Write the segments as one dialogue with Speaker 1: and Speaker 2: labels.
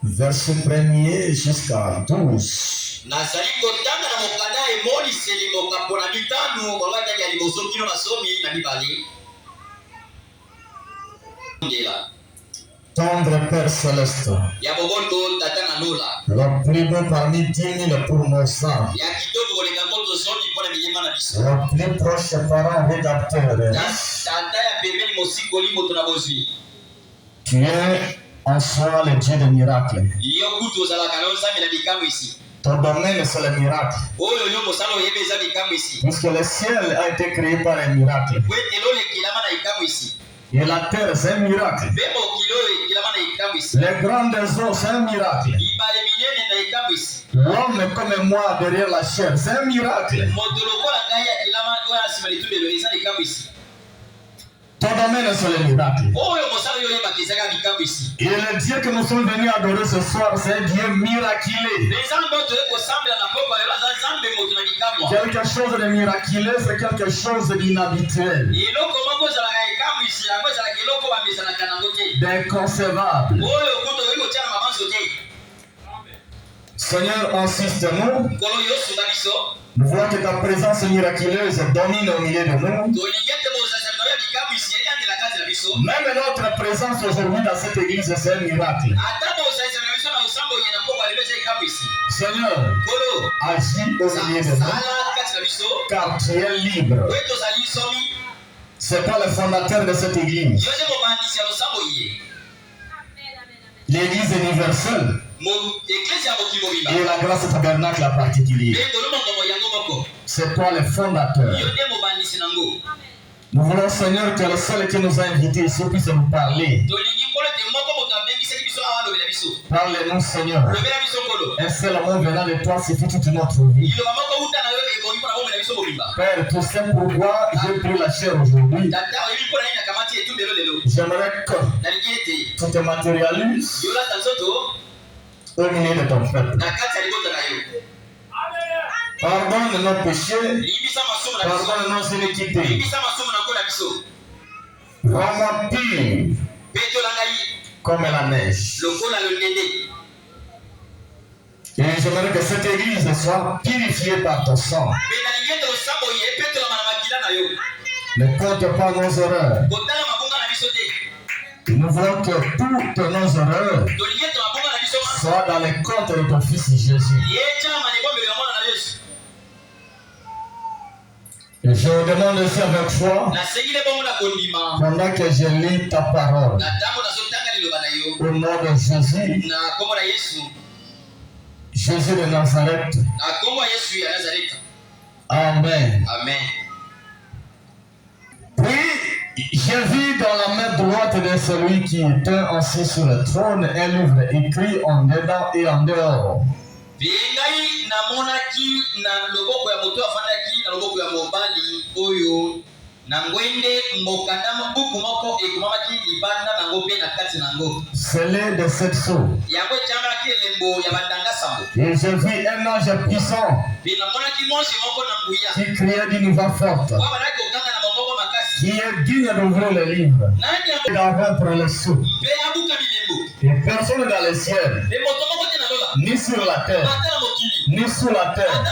Speaker 1: verset 1er jusqu'à 12.
Speaker 2: Nazali kotanga na mokanda emoli selimo kapona bitanu kolata ya liboso kino masomi na mibali.
Speaker 1: Tendre Père Céleste,
Speaker 2: Ya boboto tata na lola.
Speaker 1: le plus beau parmi 10 000 pour nos sangs,
Speaker 2: Ya kitoko koleka mboto zoni pona minyema na biso.
Speaker 1: le plus proche parent rédacteur.
Speaker 2: Tata ya pembeni mosiko limo na bozwi.
Speaker 1: Tu es en soi le Dieu des miracles.
Speaker 2: Yo kuto zala kanonza mina bikamu ici.
Speaker 1: Ton domaine c'est le miracle.
Speaker 2: Oyo yo mosalo yebe za bikamu ici.
Speaker 1: Puisque le ciel a été créé par un miracle.
Speaker 2: Wete lole kilama na ikamu ici.
Speaker 1: Et la terre c'est un miracle.
Speaker 2: Bemo kilo kilama na ikamu ici.
Speaker 1: Les grandes eaux c'est un miracle.
Speaker 2: Ibale minene na ikamu ici.
Speaker 1: L'homme comme moi derrière la chair c'est un miracle.
Speaker 2: Modolo kola ngaya kilama oya simali tu le za ikamu ici.
Speaker 1: Ton domaine c'est le miracle.
Speaker 2: Et
Speaker 1: le Dieu que nous sommes venus adorer ce soir, c'est un Dieu miraculé. Quelque chose de miraculé, c'est quelque chose d'inhabituel, d'inconcevable. Seigneur, insiste-nous. Nous voyons que ta présence miraculeuse domine au milieu de nous. Même notre présence aujourd'hui dans cette église, c'est un miracle. Seigneur, agis au milieu de nous, car tu es libre. C'est toi le fondateur de cette église. L'église universelle. Et la grâce tabernacle en particulier. C'est toi le fondateur. Nous voulons, Seigneur, que le seul qui nous a invités ici puisse nous parler. Parle-nous, Seigneur. Un seul mot venant de toi suffit toute notre vie. Père, tu sais pourquoi j'ai pris la chair aujourd'hui. J'aimerais que tu te matérialises au milieu de ton peuple. Pardonne nos péchés, pardonne nos iniquités. Rends-moi pur comme la neige. Et j'aimerais que cette église soit purifiée par ton sang. Ne compte pas nos erreurs. Nous voulons que toutes nos erreurs soient dans les comptes de ton Fils Jésus. Et je demande aussi avec foi, pendant que je lis ta parole, au nom de Jésus, Jésus de Nazareth. Amen. Puis, j'ai vu dans la main droite de celui qui était assis sur le trône un livre écrit en dedans et en dehors.
Speaker 2: Bingai na monaki na loboko ya moto afandaki na loboko ya mobali oyo na ngwende mbokanda buku moko ekumamaki libanda na ngope na kati na ngo.
Speaker 1: Scellé de sept sceaux.
Speaker 2: Yango chama ki lembo ya bandanga sambo.
Speaker 1: Et j'ai vu un ange puissant
Speaker 2: Bina monaki monsi moko na nguya.
Speaker 1: qui criait d'une voix forte,
Speaker 2: Wa banaki okanga na moko makasi.
Speaker 1: qui est digne d'ouvrir le livre et d'en rompre les sceaux.
Speaker 2: Be abuka bilembo.
Speaker 1: Et personne dans le ciel,
Speaker 2: Be moto moko te na lola.
Speaker 1: ni sur la terre, ni sous la terre,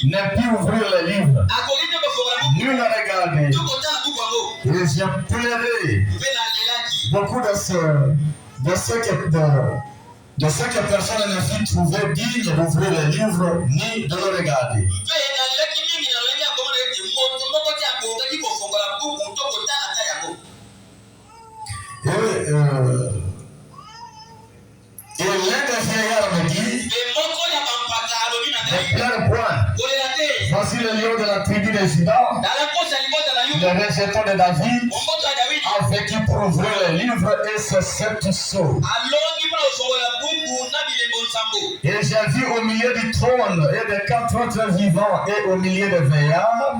Speaker 1: n'a pu ouvrir le livre, ni le regarder. Et j'ai pleuré beaucoup de ce que personne ne fut trouvé digne d'ouvrir le livre, ni de le regarder. Et l'un des vieillards me dit, ne pleure point. Voici le lion de la tribu de Juda, le rejeton de David, avec qui pour ouvrir le livre et ses sept sceaux. Et j'ai vu au milieu du trône et des quatre autres vivants et au milieu des veillards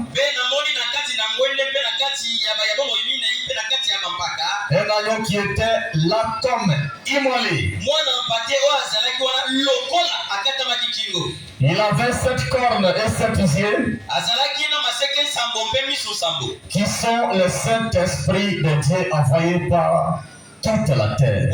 Speaker 1: un agneau qui était là comme immolé. Il avait 7 cornes et 7 yeux qui sont le Saint-Esprit de Dieu envoyé par toute la terre.